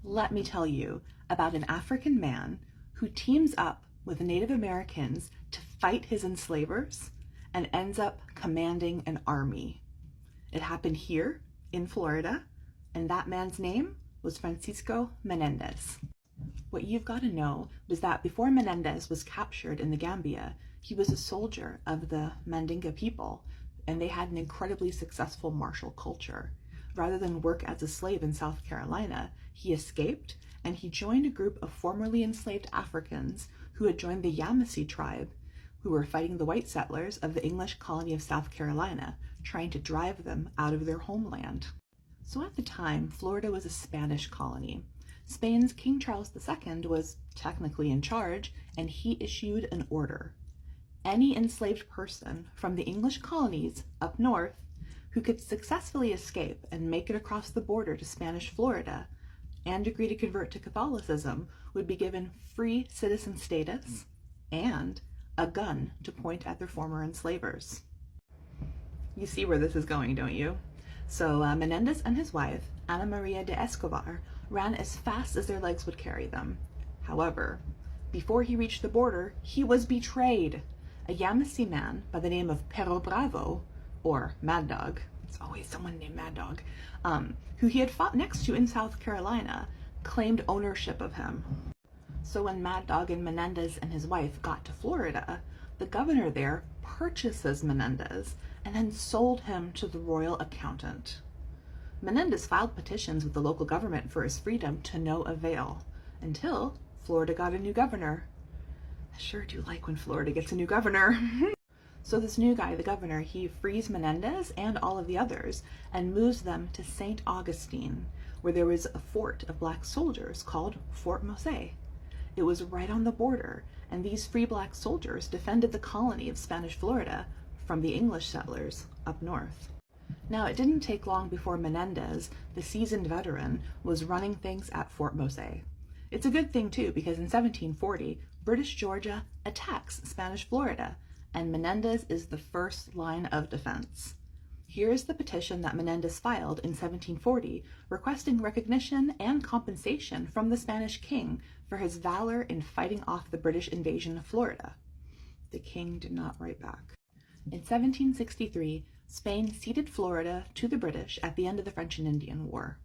let me tell you about an African man who teams up with Native Americans to fight his enslavers and ends up commanding an army. It happened here in Florida, and that man's name was Francisco Menendez. What you've got to know was that before Menendez was captured in the Gambia, he was a soldier of the Mandinga people, and they had an incredibly successful martial culture. Rather than work as a slave in South Carolina, he escaped and he joined a group of formerly enslaved Africans who had joined the Yamasee tribe, who were fighting the white settlers of the English colony of South Carolina, trying to drive them out of their homeland. So at the time, Florida was a Spanish colony. Spain's King Charles II was technically in charge, and he issued an order. Any enslaved person from the English colonies up north who could successfully escape and make it across the border to Spanish Florida and agree to convert to Catholicism would be given free citizen status and a gun to point at their former enslavers. You see where this is going, don't you? So Menendez and his wife, Ana Maria de Escobar, ran as fast as their legs would carry them. However, before he reached the border, he was betrayed. A Yamasee man by the name of Perro Bravo, or Mad Dog, it's always someone named Mad Dog, who he had fought next to in South Carolina, claimed ownership of him. So when Mad Dog and Menendez and his wife got to Florida, the governor there purchases Menendez and then sold him to the royal accountant. Menendez filed petitions with the local government for his freedom to no avail, until Florida got a new governor. I sure do like when Florida gets a new governor. So this new guy, the governor, he frees Menendez and all of the others and moves them to St. Augustine, where there was a fort of black soldiers called Fort Mose. It was right on the border, and these free black soldiers defended the colony of Spanish Florida from the English settlers up north. Now, it didn't take long before Menendez, the seasoned veteran, was running things at Fort Mose. It's a good thing too, because in 1740, British Georgia attacks Spanish Florida, and Menendez is the first line of defense. Here is the petition that Menendez filed in 1740, requesting recognition and compensation from the Spanish king for his valor in fighting off the British invasion of Florida. The king did not write back. In 1763, Spain ceded Florida to the British at the end of the French and Indian War.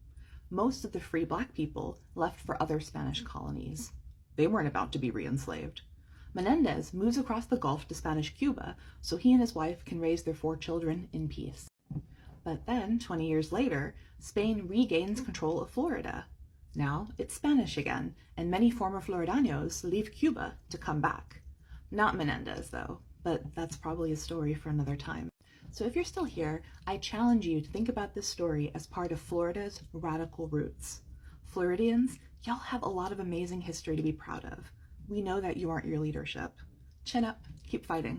Most of the free black people left for other Spanish colonies. They weren't about to be re-enslaved. Menendez moves across the Gulf to Spanish Cuba so he and his wife can raise their 4 children in peace. But then, 20 years later, Spain regains control of Florida. Now it's Spanish again, and many former Floridanos leave Cuba to come back. Not Menendez, though, but that's probably a story for another time. So if you're still here, I challenge you to think about this story as part of Florida's radical roots. Floridians, y'all have a lot of amazing history to be proud of. We know that you aren't your leadership. Chin up, keep fighting.